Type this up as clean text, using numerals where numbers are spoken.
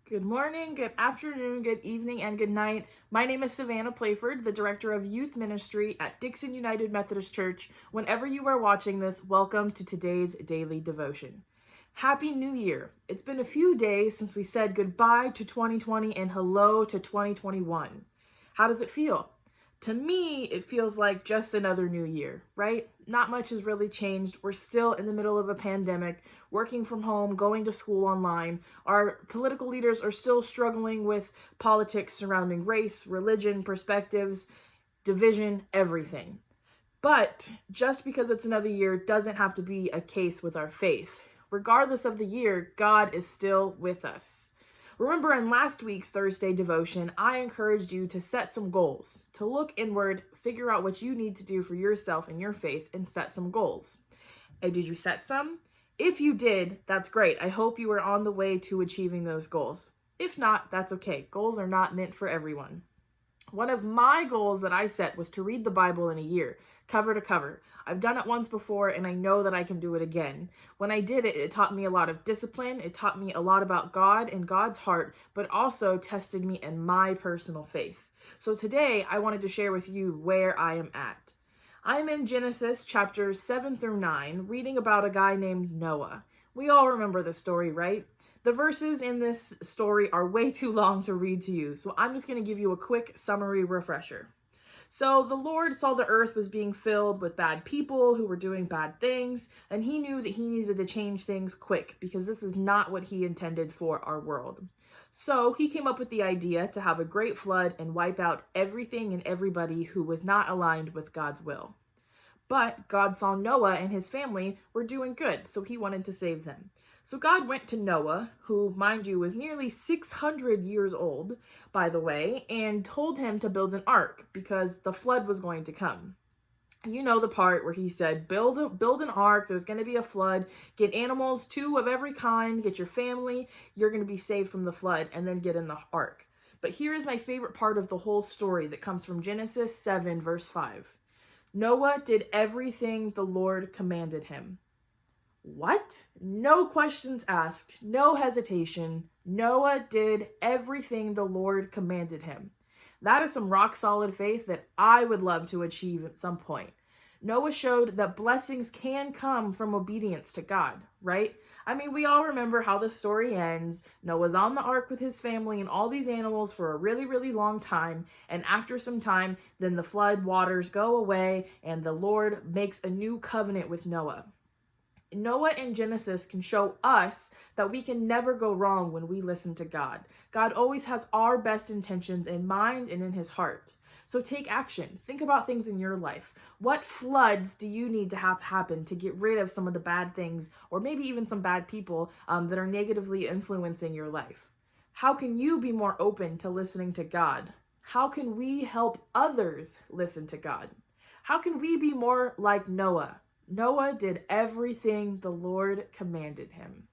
Good morning, good afternoon, good evening, and good night. My name is Savannah Playford, the Director of Youth Ministry at Dixon United Methodist Church. Whenever you are watching this, welcome to today's daily devotion. Happy New Year! It's been a few days since we said goodbye to 2020 and hello to 2021. How does it feel? To me, it feels like just another new year, right? Not much has really changed. We're still in the middle of a pandemic, working from home, going to school online. Our political leaders are still struggling with politics surrounding race, religion, perspectives, division, everything. But just because it's another year doesn't have to be a case with our faith. Regardless of the year, God is still with us. Remember, in last week's Thursday devotion, I encouraged you to set some goals, to look inward, figure out what you need to do for yourself and your faith, and set some goals. And did you set some? If you did, that's great. I hope you are on the way to achieving those goals. If not, that's okay. Goals are not meant for everyone. One of my goals that I set was to read the Bible in a year, cover to cover. I've done it once before and I know that I can do it again. When I did it, it taught me a lot of discipline. It taught me a lot about God and God's heart, but also tested me in my personal faith. So today I wanted to share with you where I am at. I'm in Genesis chapters 7 through 9, reading about a guy named Noah. We all remember this story, right? The verses in this story are way too long to read to you, so I'm just going to give you a quick summary refresher. So the Lord saw the earth was being filled with bad people who were doing bad things, and he knew that he needed to change things quick because this is not what he intended for our world. So he came up with the idea to have a great flood and wipe out everything and everybody who was not aligned with God's will. But God saw Noah and his family were doing good, so he wanted to save them. So God went to Noah, who, mind you, was nearly 600 years old, by the way, and told him to build an ark because the flood was going to come. You know the part where he said, build an ark, there's going to be a flood, get animals, 2 of every kind, get your family, you're going to be saved from the flood, and then get in the ark. But here is my favorite part of the whole story that comes from Genesis 7, verse 5. Noah did everything the Lord commanded him. What? No questions asked, no hesitation. Noah did everything the Lord commanded him. That is some rock solid faith that I would love to achieve at some point. Noah showed that blessings can come from obedience to God, right? I mean, we all remember how the story ends. Noah's on the ark with his family and all these animals for a really, really long time. And after some time, then the flood waters go away and the Lord makes a new covenant with Noah. Noah and Genesis can show us that we can never go wrong when we listen to God. God always has our best intentions in mind and in his heart. So take action. Think about things in your life. What floods do you need to have happen to get rid of some of the bad things or maybe even some bad people that are negatively influencing your life? How can you be more open to listening to God? How can we help others listen to God? How can we be more like Noah? Noah did everything the Lord commanded him.